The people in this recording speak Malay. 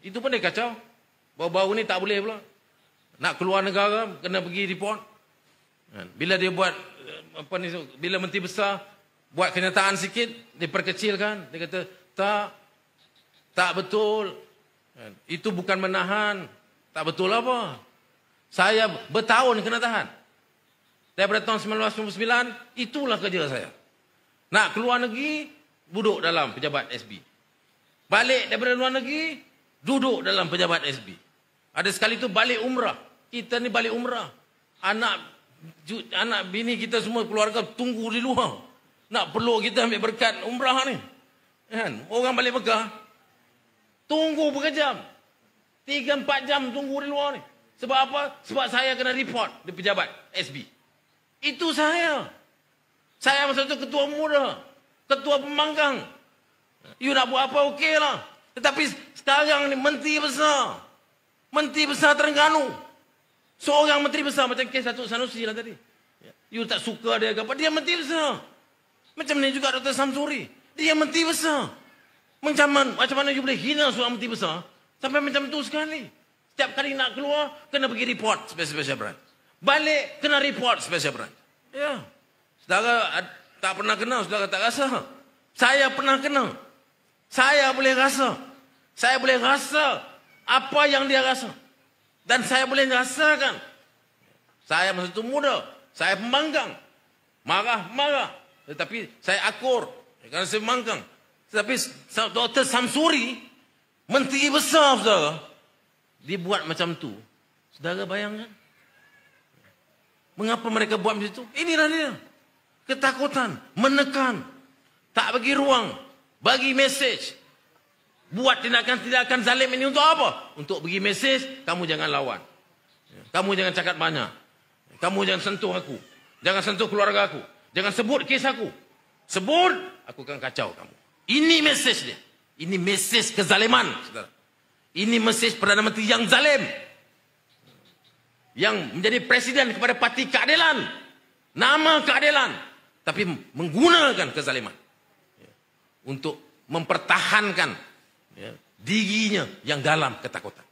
Itu pun dia kacau. Baru-baru ni tak boleh pula. Nak keluar negara, kena pergi report. Bila dia buat, bila menteri besar buat kenyataan sikit, diperkecilkan. Dia kata, tak betul. Itu bukan menahan. Tak betul apa? Saya bertahun kena tahan. Daripada tahun 1999, itulah kerja saya. Nak keluar negeri, duduk dalam pejabat SB. Balik daripada luar negeri, duduk dalam pejabat SB. Ada sekali tu balik umrah. Kita ni balik umrah. Anak bini kita semua keluarga tunggu di luar. Nak peluk kita ambil berkat umrah ni. Kan? Orang balik Mekah, tunggu berapa jam. 3-4 jam tunggu di luar ni. Sebab apa? Sebab saya kena report di pejabat SB. Itu saya. Saya masa tu ketua muda. Ketua pembangkang. You nak buat apa okey lah. Tetapi sekarang ni menteri besar. Menteri besar Terengganu. Seorang menteri besar macam kes Datuk Sanusi lah tadi. You tak suka dia ke apa? Dia menteri besar. Macam ni juga Dr. Samsuri. Dia menteri besar. Macam mana you boleh hina seorang menteri besar? Sampai macam tu sekali. Setiap kali nak keluar, kena pergi report special branch. Balik, kena report special branch. Ya. Saudara tak pernah kena, saudara tak rasa. Saya pernah kena. Saya boleh rasa. Saya boleh rasa apa yang dia rasa. Dan saya boleh rasakan. Saya masa itu muda. Saya pembangkang. Marah. Tetapi saya akur. Kerana saya pembangkang. Tetapi Dr. Samsuri, menteri besar, saudara, dia buat macam tu. Saudara bayangkan. Mengapa mereka buat macam itu? Inilah dia. Ketakutan. Menekan. Tak bagi ruang. Bagi mesej. Buat tindakan-tindakan zalim ini untuk apa? Untuk bagi mesej, kamu jangan lawan. Kamu jangan cakap banyak. Kamu jangan sentuh aku. Jangan sentuh keluarga aku. Jangan sebut kes aku. Sebut, aku akan kacau kamu. Ini mesej dia. Ini mesej kezaliman, saudara. Ini mesej Perdana Menteri yang zalim. Yang menjadi presiden kepada parti keadilan. Nama keadilan. Tapi menggunakan kezaliman. Untuk mempertahankan dirinya yang dalam ketakutan.